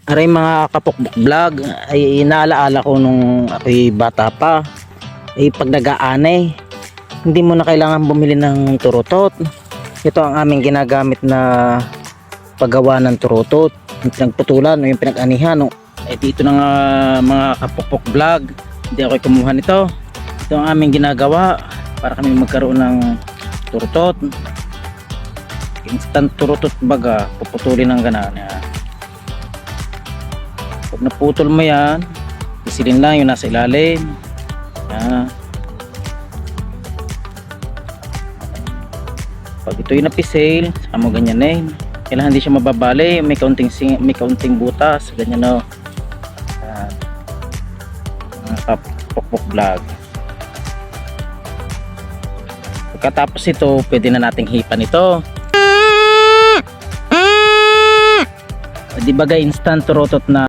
Aray mga kapukbuk vlog, ay inaalaala ko nung ako'y bata pa. Ay pag nag-aanay, hindi mo na kailangan bumili ng turutot. Ito ang aming ginagamit na paggawa ng turutot. Yung pinagputulan o yung pinag-anihan. No? Ay dito na nga mga kapukbuk vlog, hindi ako kumuha nito. Ito ang aming ginagawa para kami magkaroon ng turutot. Instant turutot baga, puputulin ng ganaan. Pag naputol mo yan, isilin lang yung nasa ilalim. Yan. Pag ito'y napisil, saka mo ganyan eh. Kailangan hindi siya mababali, may kaunting butas, ganyan o. Yan. Mga kapukbuk vlog. Pagkatapos ito, pwede na nating hipan ito. Di ba instant turutot na